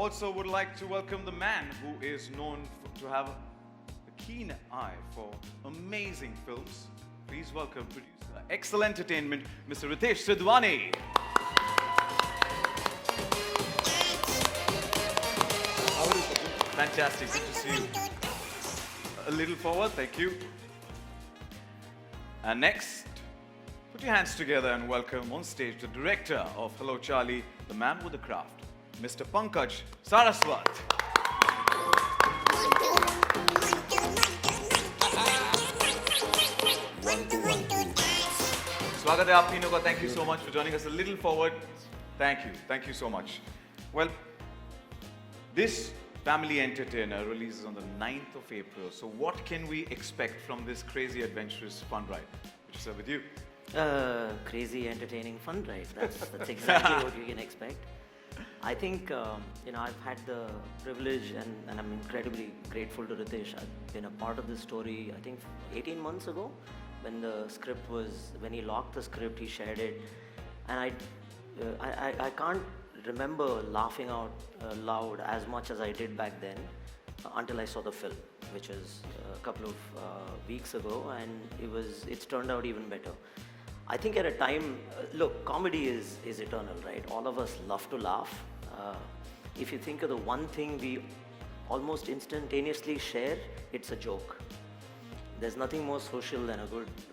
Also would like to welcome the man who is known to have a keen eye for amazing films. Please welcome producer, Excel Entertainment, Mr. Ritesh Sidhwani. How are you, Kapil? Fantastic, good to see you. A little forward, thank you. And next, put your hands together and welcome on stage the director of Hello Charlie, the man with the craft, Mr. Pankaj Saraswat. Swagat hai aap तीनों का. Thank you so much for joining us. A little forward. Thank you so much. Well, this family entertainer releases on the 9th of April. So what can we expect from this crazy, adventurous fun ride? Which is with you. Crazy, entertaining fun ride. That's exactly what you can expect. I think, I've had the privilege and I'm incredibly grateful to Ritesh. I've been a part of this story, I think 18 months ago when he locked the script, he shared it. And I can't remember laughing out loud as much as I did back then until I saw the film, which was a couple of weeks ago, and it's turned out even better. I think at a time, look, comedy is eternal, right? All of us love to laugh. If you think of the one thing we almost instantaneously share, it's a joke. There's nothing more social than a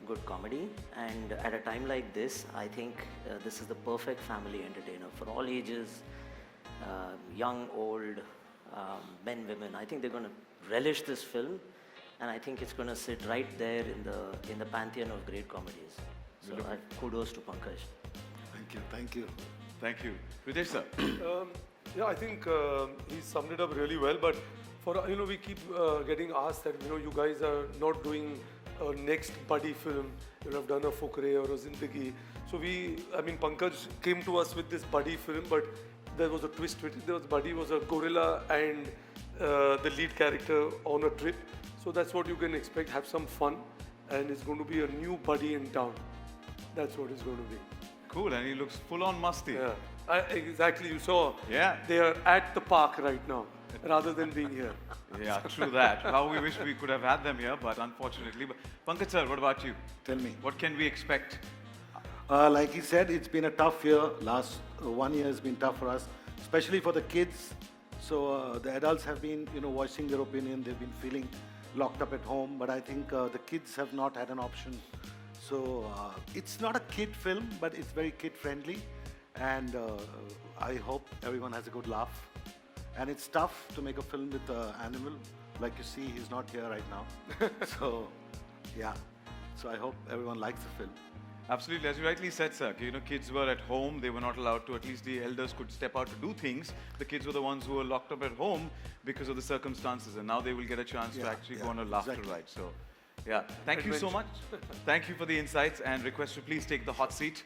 good comedy, and at a time like this, I think this is the perfect family entertainer for all ages, young, old, men, women. I think they're going to relish this film, and I think it's going to sit right there in the pantheon of great comedies. So kudos to Pankaj. Thank you. Thank you. Ritesh sir. Yeah, I think he summed it up really well. But for we keep getting asked that you guys are not doing a next buddy film. You have done a Fukre or a Zindagi. So Pankaj came to us with this buddy film, but there was a twist with it. Buddy was a gorilla and the lead character on a trip. So that's what you can expect. Have some fun, and it's going to be a new buddy in town. That's what it's going to be. Cool, and he looks full on musty. Yeah, exactly. You saw. Yeah. They are at the park right now, rather than being here. Yeah, true that. How we wish we could have had them here, but unfortunately. But Pankaj sir, what about you? Tell me. What can we expect? Like he said, it's been a tough year. Last 1 year has been tough for us, especially for the kids. So the adults have been, voicing their opinion. They've been feeling locked up at home, but I think the kids have not had an option. So it's not a kid film, but it's very kid friendly, and I hope everyone has a good laugh. And it's tough to make a film with an animal. Like you see, he's not here right now. So yeah, so I hope everyone likes the film. Absolutely, as you rightly said, sir, kids were at home, they were not allowed to, at least the elders could step out to do things. The kids were the ones who were locked up at home because of the circumstances, and now they will get a chance to actually go on a laughter ride. So, yeah, thank you so much. Thank you for the insights, and request to please take the hot seat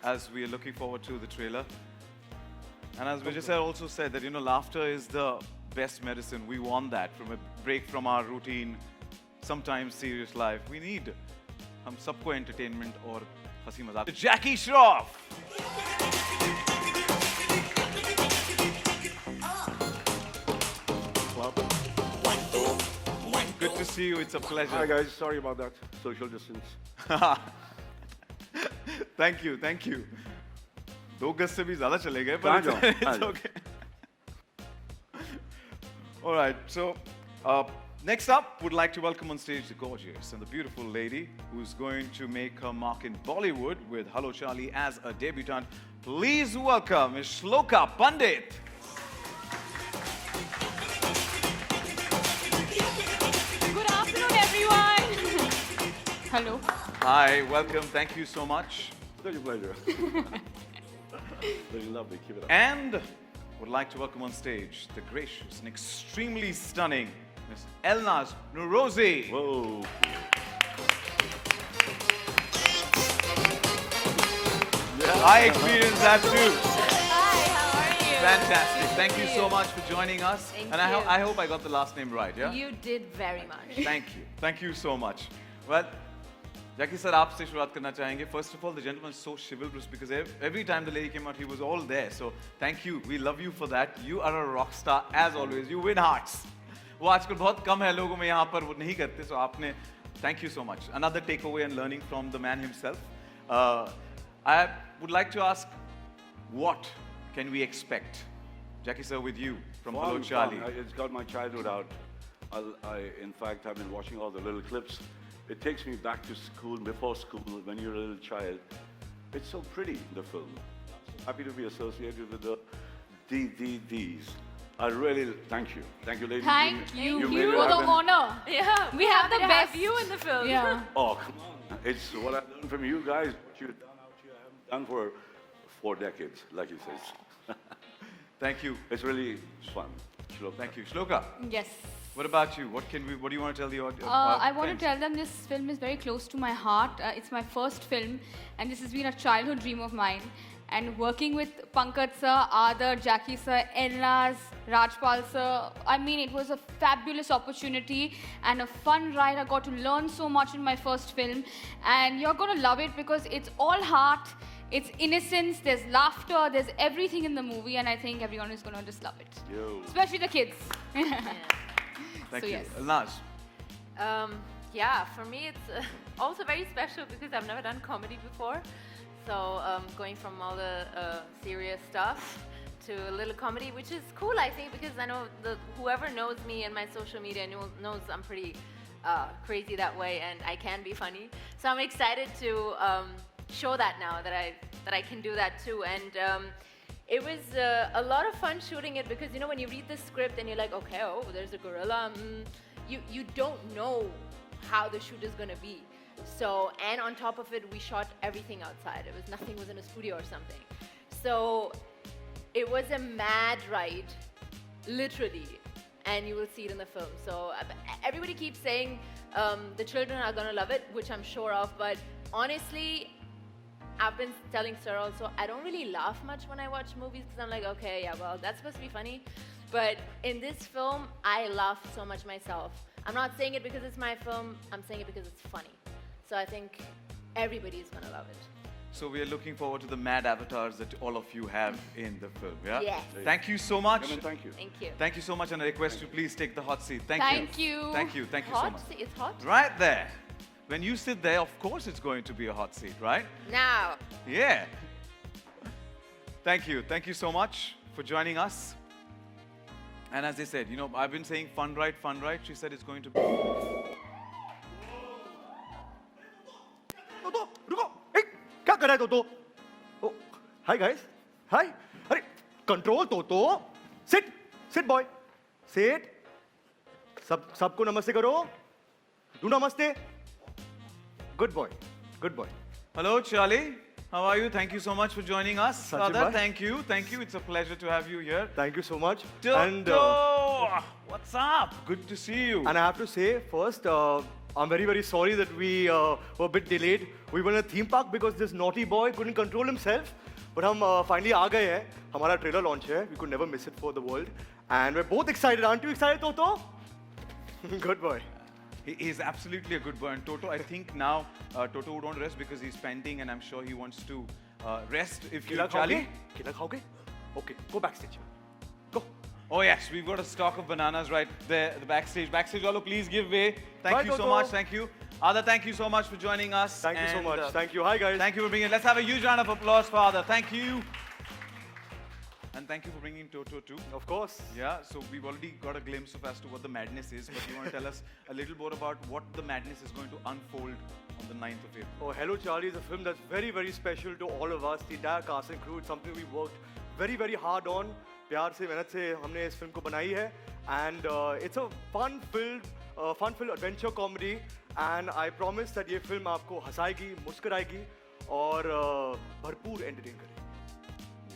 as we are looking forward to the trailer. And as Vijay sir also said that, laughter is the best medicine. We want that from a break from our routine, sometimes serious life. We need हम सबको entertainment और हंसी मजाक. Jackie Shroff. Good to see you. It's a pleasure. Hi guys, sorry about that. Social distance. Thank you. 2 गज से भी ज़्यादा चले गए, but it's okay. All right, so next up, would like to welcome on stage the gorgeous and the beautiful lady who's going to make her mark in Bollywood with Hello Charlie as a debutante. Please welcome Ms. Shloka Pandit. Good afternoon, everyone. Hello. Hi, welcome. Thank you so much. It's your pleasure. Very lovely. Keep it up. And would like to welcome on stage the gracious and extremely stunning Miss Elnaz Nurozi. Whoa. I experienced that too. Hi, how are you? Fantastic. Thank you so much for joining us. Thank and you. I hope I got the last name right, yeah? You did very much. Thank you. Thank you so much. Well, Jackie sir, आपसे शुरुआत करना चाहेंगे. First of all, the gentleman is so chivalrous because every time the lady came out, he was all there. So thank you. We love you for that. You are a rock star as always. You win hearts. वो आजकल बहुत कम है लोगों में यहाँ पर वो नहीं करते. So आपने thank you so much. Another takeaway and learning from the man himself. I would like to ask, what can we expect, Jackie sir, with you from Hello Charlie? It's got my childhood out. In fact, I've been watching all the little clips. It takes me back to school, before school, when you're a little child. It's so pretty, the film. Happy to be associated with these. I really thank you. Thank you, ladies. Thank you. You You made it for the happen. honor. Yeah, We have the happy to best. you in the film. Yeah. Oh, come on. It's what I've learned from you guys. What you've done out here, I haven't done for 4 decades, like he says. Thank you. It's really fun. Shloka. Thank you. Shloka, Yes. what about you? What do you want to tell the audience? I want to tell them this film is very close to my heart. It's my first film, and this has been a childhood dream of mine. And working with Pankaj sir, Aadar, Jackie sir, Elnaz, Rajpal sir, I mean, it was a fabulous opportunity and a fun ride. I got to learn so much in my first film, and you're going to love it because it's all heart. It's innocence, there's laughter, there's everything in the movie, and I think everyone is going to just love it. Yo. Especially the kids. Thank so you. yes. Elnaz. Yeah, for me it's also very special because I've never done comedy before. So going from all the serious stuff to a little comedy, which is cool, I think, because I know whoever knows me and my social media knows I'm pretty crazy that way, and I can be funny. So I'm excited to show that now that I can do that too. And it was a lot of fun shooting it because, you know, when you read the script and you're like, okay, oh, there's a gorilla, you don't know how the shoot is going to be. So, and on top of it, we shot everything outside. Nothing was in a studio or something. So it was a mad ride, literally, and you will see it in the film. So everybody keeps saying the children are going to love it, which I'm sure of, but honestly, I've been telling Sir also, I don't really laugh much when I watch movies because I'm like, okay, yeah, well, that's supposed to be funny. But in this film, I laugh so much myself. I'm not saying it because it's my film, I'm saying it because it's funny. So I think everybody is going to love it. So we are looking forward to the mad avatars that all of you have in the film, yeah? Yes. Thank you so much. Come and thank you. Thank you. Thank you so much, and I request you please take the hot seat. Thank you. Thank you. Thank you so Hot? much. It's hot? Right there. When you sit there, of course it's going to be a hot seat, right? Now. Yeah. Thank you. Thank you so much for joining us. And as they said, you know, I've been saying fun ride, fun ride. She said it's going to be. तोतो रुको ए क्या कर रहा है तोतो ओ hi guys hi अरे control तोतो sit sit boy seat सबको नमस्ते करो डू नमस्ते good boy Hello, Charlie. How are you? Thank you so much for joining us. Sachin Adar, bhai. thank you. Thank you. It's a pleasure to have you here. Thank you so much Toto! What's up? Good to see you. And I have to say, first, I'm very, very sorry that we were a bit delayed. We were in a theme park because this naughty boy couldn't control himself. But हम finally आ गए हैं. हमारा trailer launch है. We could never miss it for the world. And we're both excited. Aren't you excited, Toto? Good boy. He is absolutely a good boy. And Toto, I think now Toto would want to rest because he's panting, and I'm sure he wants to rest. If you, केला Charlie. खाओगे? केला खाओगे? Okay, go backstage. Go. Oh yes, we've got a stock of bananas right there at the backstage. Backstage, Lalo, please give way. Thank Bye, you so Toto. much. Thank you. Ada, thank you so much for joining us. Thank you so And, much. Thank you. Hi, guys. Thank you for bringing. Let's have a huge round of applause for Ada. Thank you. And thank you for bringing Toto too. Of course. Yeah, so we've already got a glimpse of as to what the madness is, but you want to tell us a little more about what the madness is going to unfold on the 9th of April. Oh, Hello Charlie is a film that's very, very special to all of us, the entire cast and crew. It's something we worked very, very hard on. प्यार से मेहनत से हमने इस film को बनाई है. And it's a fun-filled adventure comedy. And I promise that ये फिल्म आपको हंसाएगी, मुस्कुराएगी और भरपूर entertain करेगी.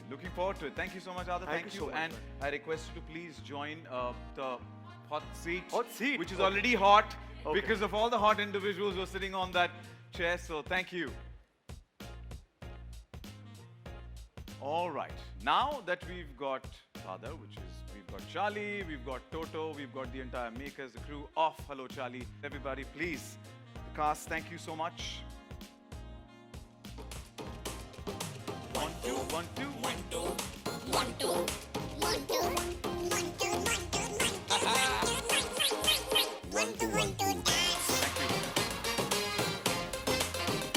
Looking forward to it. Thank you so much, Ada. Thank you so much, And I request you to please join the hot seat. Hot seat? Which is Oh. already hot Okay. because of all the hot individuals who are sitting on that chair. So thank you. All right. Now that we've got Ada, we've got Charlie, we've got Toto, we've got the entire makers, the crew of Hello Charlie. Everybody, please, the cast, thank you so much. One, two, one, two.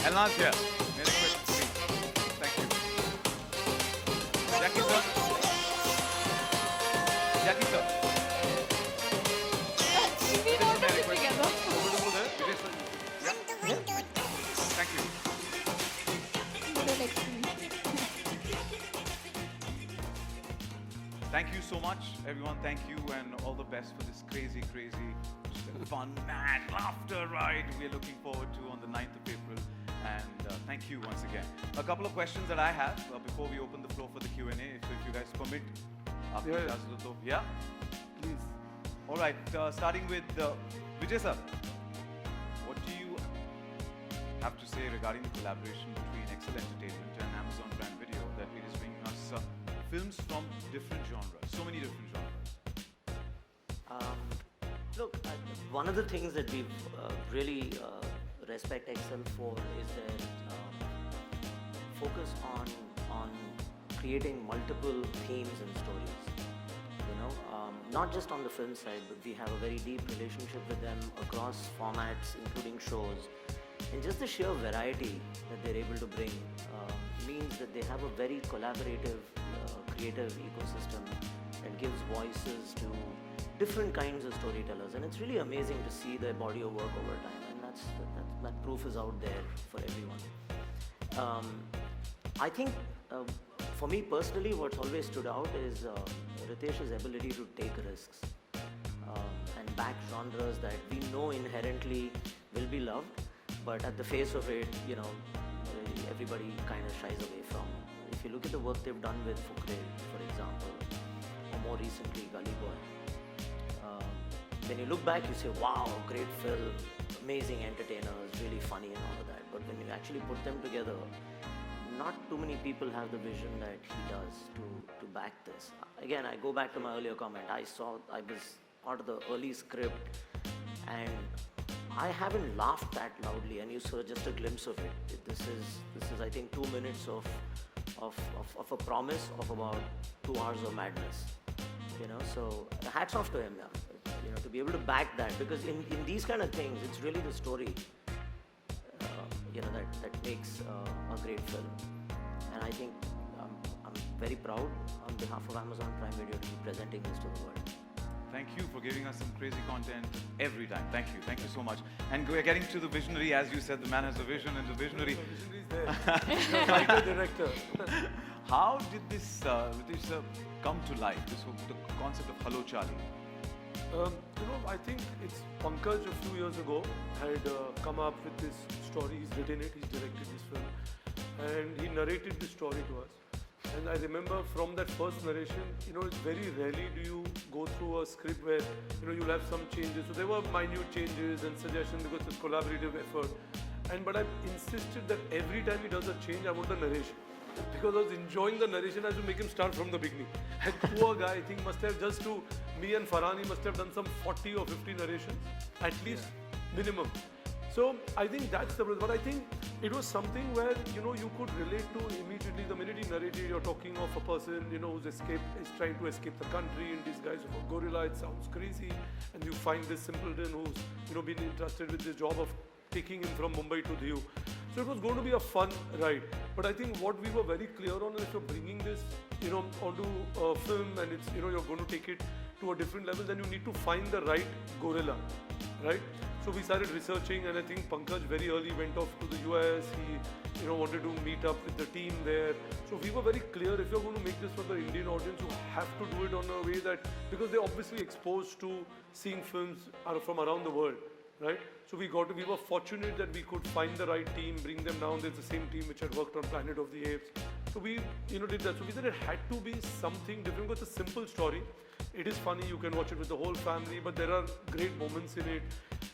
Elnaz here. Next question, please. Thank you. Jackie sir. Jackie sir. We noticed it together. Over there. Vijay sir. Yeah. Thank you. Good experience. Thank you so much, everyone. Thank you, and all the best for this crazy, fun, mad laughter ride we're looking forward to on the 9th of April. And thank you once again. A couple of questions that I have before we open the floor for the Q&A, if you guys permit. Yeah? Please. All right, starting with Vijay sir. What do you have to say regarding the collaboration between Excel Entertainment and Amazon Prime Video that it is bringing us films from different genres, so many different genres? Look, one of the things that we really respect Excel for is their focus on creating multiple themes and stories. You know, not just on the film side, but we have a very deep relationship with them across formats, including shows. And just the sheer variety that they're able to bring means that they have a very collaborative, creative ecosystem that gives voices to different kinds of storytellers. And it's really amazing to see their body of work over time. And that proof is out there for everyone. I think for me personally, what's always stood out is Ritesh's ability to take risks and back genres that we know inherently will be loved, but at the face of it, you know, everybody kind of shies away from. If you look at the work they've done with Fukrey, for example, or more recently Gully Boy, when you look back, you say, wow, great film, amazing entertainers, really funny and all of that. But when you actually put them together, not too many people have the vision that he does to back this. Again, I go back to my earlier comment. I was part of the early script, and I haven't laughed that loudly, and you saw just a glimpse of it. This is I think 2 minutes of a promise of about 2 hours of madness. You know, so hats off to him. Yeah. You know, to be able to back that, because in these kind of things, it's really the story, you know, that makes a great film. And I think I'm very proud on behalf of Amazon Prime Video to be presenting this to the world. Thank you for giving us some crazy content every time. Thank you so much. And we're getting to the visionary, as you said, the man has a vision, and the visionary. The visionary is there. Writer, director. How did this come to life? The concept of Hello Charlie. You know, I think it's Pankaj a few years ago had come up with this story. He's written it, he's directed this film, and he narrated the story to us. And I remember from that first narration, you know, very rarely do you go through a script where, you know, you'll have some changes. So there were minute changes and suggestions because it's a collaborative effort. But I insisted that every time he does a change, I want the narration. Because I was enjoying the narration, I had to make him start from the beginning. And poor guy, I think must have just to me and Farhani must have done some 40 or 50 narrations, at least minimum. So I think that's the problem. But I think it was something where, you know, you could relate to immediately. The minute he narrated, you're talking of a person, you know, is trying to escape the country in disguise of a gorilla. It sounds crazy. And you find this simpleton who's, you know, been entrusted with the job of taking him from Mumbai to Diu. So it was going to be a fun ride. But I think what we were very clear on is if you're bringing this, you know, onto a film and it's, you know, you're going to take it to a different level, then you need to find the right gorilla, right? So we started researching, and I think Pankaj very early went off to the US. He, you know, wanted to meet up with the team there. So we were very clear, if you're going to make this for the Indian audience, you have to do it on a way that, because they're obviously exposed to seeing films from around the world, right? So we were fortunate that we could find the right team, bring them down. There's the same team which had worked on Planet of the Apes. So we, you know, did that. So we said it had to be something different. It's a simple story. It is funny, you can watch it with the whole family, but there are great moments in it.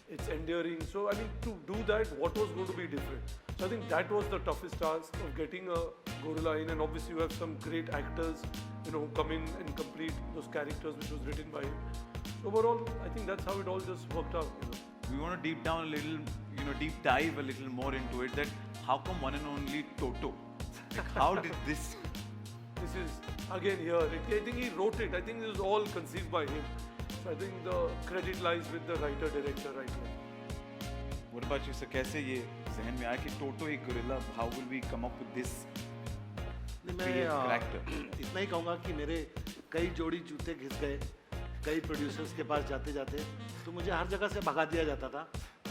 It's endearing. So, I mean, to do that, what was going to be different? So I think that was the toughest task of getting a gorilla in, and obviously you have some great actors, you know, who come in and complete those characters which was written by him. So overall, I think that's how it all just worked out, you know. We want to deep dive a little more into it, that how come one and only Toto Like, how did this? This is again here. I think he wrote it. I think this was all conceived by him. So I think the credit lies with the writer director right now. What about you, sir? कैसे ये ज़हन में आया कि टोटो एक gorilla? How will we come up with this? नहीं, character. मैं इतना ही कहूँगा कि मेरे कई जोड़ी जूते घिस गए कई प्रोड्यूसर्स के पास जाते जाते, तो मुझे हर जगह से भगा दिया जाता था.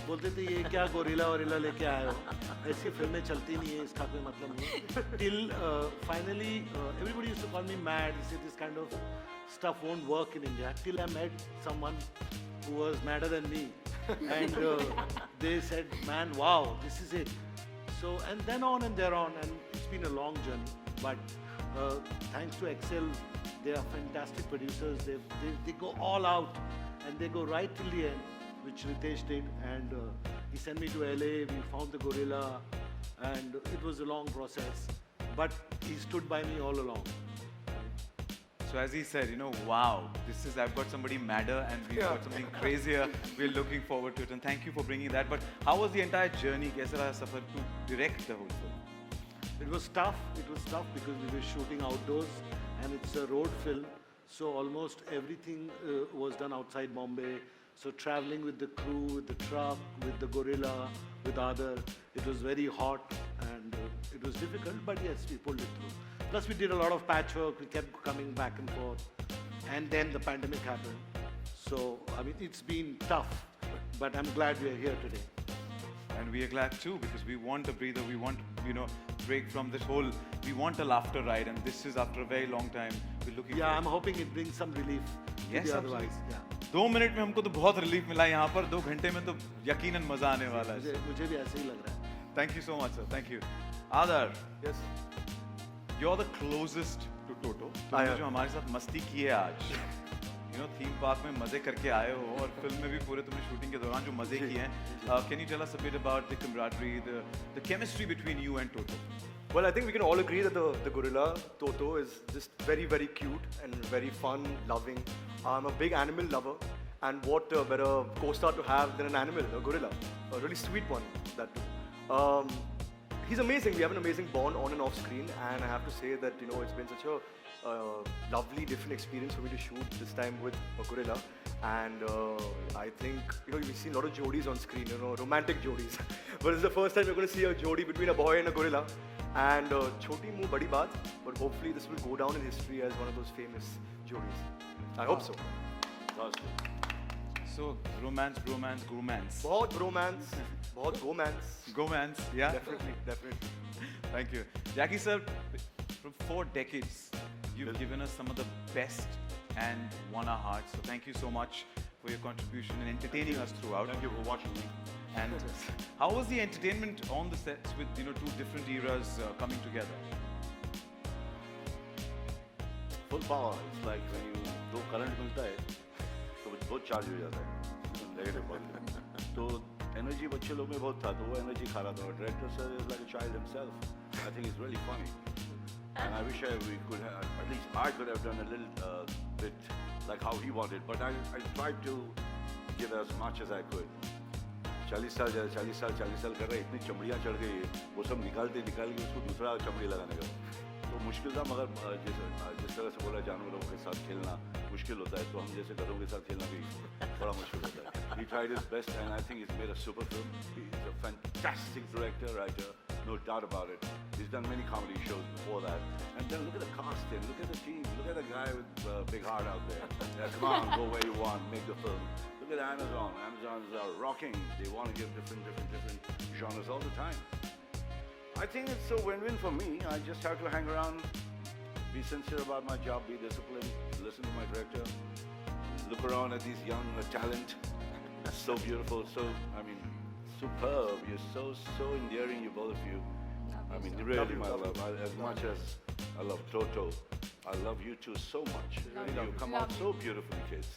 बोलते थे ये क्या गोरिल्ला वोरिल्ला लेके आए हो, ऐसी फिल्में चलती नहीं है, इसका कोई मतलब नहीं. Till finally everybody used to call me mad. This kind of stuff won't work in India till I met someone who was madder than me, and they said, man, wow, this is it. So, and then on and there on, and it's been a long journey, but thanks to Excel, they are fantastic producers. They go all out and they go right till the end, which Ritesh did, and he sent me to LA. We found the gorilla, and it was a long process, but he stood by me all along. So as he said, you know, wow, this is, I've got somebody madder and we've got something crazier. We're looking forward to it, and thank you for bringing that. But how was the entire journey, कैसा रहा सफर to direct the whole film? It was tough. It was tough because we were shooting outdoors, and it's a road film. So almost everything was done outside Bombay. So traveling with the crew, with the truck, with the gorilla, with other, it was very hot and it was difficult. But yes, we pulled it through. Plus, we did a lot of patchwork. We kept coming back and forth, and then the pandemic happened. So I mean, it's been tough, but I'm glad we are here today. And we are glad too, because we want a breather. We want, you know, break from this whole. We want a laughter ride, and this is after a very long time. We're looking. Yeah, I'm hoping it brings some relief. Yes, to the otherwise. absolutely. Yeah. 2 minute में हमको तो बहुत relief मिला यहाँ पर. 2 घंटे में तो यकीनन मजा आने वाला है. मुझे भी ऐसे ही लग रहा है. Thank you so much, sir. Thank you. Adar, Yes. you're the closest to Toto. तुमने जो हमारे साथ मस्ती की है आज, you know, theme park में मजे करके आए हो, और फिल्म में भी पूरे तुमने शूटिंग के दौरान जो मजे किए हैं. Can you tell us a bit about the camaraderie, the chemistry between you and Toto? Well, I think we can all agree that the gorilla, Toto, is just very, very cute and very fun, loving. I'm a big animal lover, and what better co-star to have than an animal, a gorilla, a really sweet one, that too. He's amazing. We have an amazing bond on and off screen, and I have to say that, you know, it's been such a lovely, different experience for me to shoot this time with a gorilla. And I think, you know, we've seen a lot of jodis on screen, you know, romantic jodis. But this is the first time you're going to see a jodi between a boy and a gorilla. And choti muh badi baat, but hopefully this will go down in history as one of those famous jodis. I hope so. So romance, bromance, gomance. Bahut romance, bahut gomance. Gomance, yeah. Definitely, definitely. Thank you, Jackie sir. From 4 decades, you've given us some of the best and won our hearts. So thank you so much for your contribution and entertaining us throughout. Thank you for watching me. And how was the entertainment on the sets with, you know, 2 different eras coming together? Full power. It's like when you दो current मिलता है तो बहुत charge हो जाता है negative positive. तो energy बच्चे लोग में बहुत था, तो वो एनर्जी खा रहा था. और director sir is like a child himself. I think it's really funny. And I wish we could have, at least I could have done a little bit like how he wanted, but I tried to give as much as I could. 40 साल कर रहे, इतनी चमड़ियाँ चढ़ गई है, वो सब निकाल के उसको दूसरा चमड़ी लगाने का. तो मुश्किल था, मगर जिस तरह से बोला जानवरों के साथ खेलना मुश्किल होता है, तो हम जैसे घरों के साथ खेलना भी बड़ा मुश्किल होता है. He tried his best, and I think he's made a super film. He's a fantastic director, writer, no doubt about it. He's done many comedy shows before that. And then look at the casting, look at the team, look at the guy with a big heart out there. Yeah, come on, go where you want, make the film. Look at Amazon. Amazon's rocking. They want to give different genres all the time. I think it's a win-win for me. I just have to hang around, be sincere about my job, be disciplined, listen to my director, look around at these young talent. So beautiful, so, I mean, superb. You're so endearing, you both of you. I mean, really, my love. As much as I love Toto, I love you two so much. And you come out so beautifully, kids.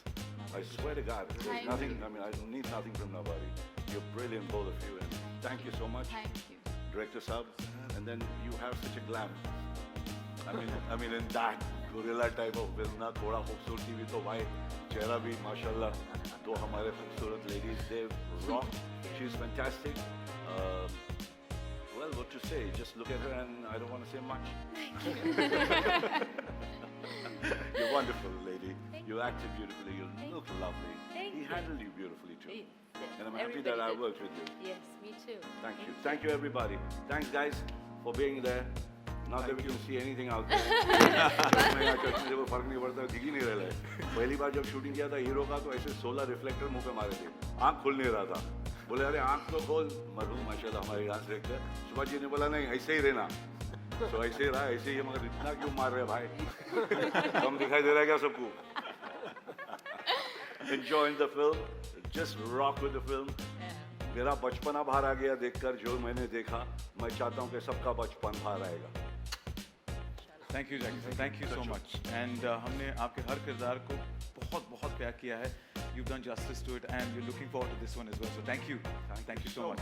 I swear to God, there's nothing, I mean, I need nothing from nobody. You're brilliant, both of you, and thank you so much. Thank you. Director Sab, and then you have such a glam. I mean, in that gorilla type of film, ना थोड़ा खूबसूरती भी तो भाई चेहरा भी माशाल्लाह. तो हमारे खूबसूरत ladies, they rock. She's fantastic. Who Well, what to say? Just look at her and I don't want to say much. You're wonderful, lady. You acted beautifully. You look lovely. Thank He you. handled you beautifully too. Yes, And I'm happy that I everybody did. worked with you. Yes, me too. Thank you. Thank you, everybody. Thanks, guys, for being there. Now that we can see anything out there. चश्मे या चश्मे से कोई फर्क नहीं पड़ता, दिख ही नहीं रहा है। पहली बार जब शूटिंग किया था हीरो का तो ऐसे 16 रिफ्लेक्टर मुंह पे मारे थे, आंख खुल नहीं रहा था। बोले अरे आंख तो खोल, मरहूम माशाल्लाह हमारे डांस डायरेक्टर सुभाष जी ने बोला नहीं ऐसे ही रहना। तो ऐसे ही रहा, ऐसे ही है, मगर इतना क्यों मार रहे हैं भाई? कम दिखाई दे रहा है क्या सबको? Enjoying the film, just rock with the film. मेरा बचपना बाहर आ गया देखकर जो मैंने देखा, मैं चाहता हूँ कि सबका बचपन बाहर आएगा। Thank you, Jackie sir. Thank you so much. And हमने आपके हर किरदार को बहुत प्यार किया है. You've done justice to it, and we're looking forward to this one as well. So thank you. Thank you so much.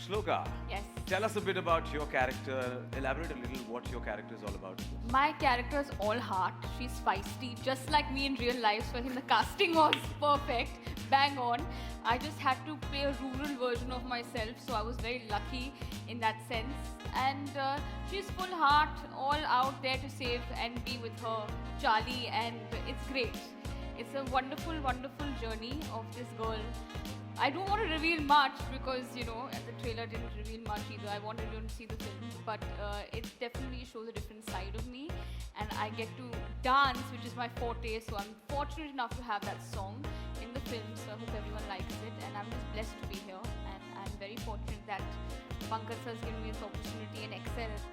Shloka, Yes. tell us a bit about your character. Elaborate a little what your character is all about. My character is all heart. She's feisty, just like me in real life. So I think the casting was perfect, bang on. I just had to play a rural version of myself, so I was very lucky in that sense. And she's full heart, all out there to save and be with her Charlie, and it's great. It's a wonderful, wonderful journey of this girl. I don't want to reveal much because, you know, the trailer didn't reveal much either. I want everyone to see the film. But it definitely shows a different side of me. And I get to dance, which is my forte. So I'm fortunate enough to have that song in the film. So I hope everyone likes it. And I'm just blessed to be here. And I'm very fortunate that Pankaj has given me this opportunity and excel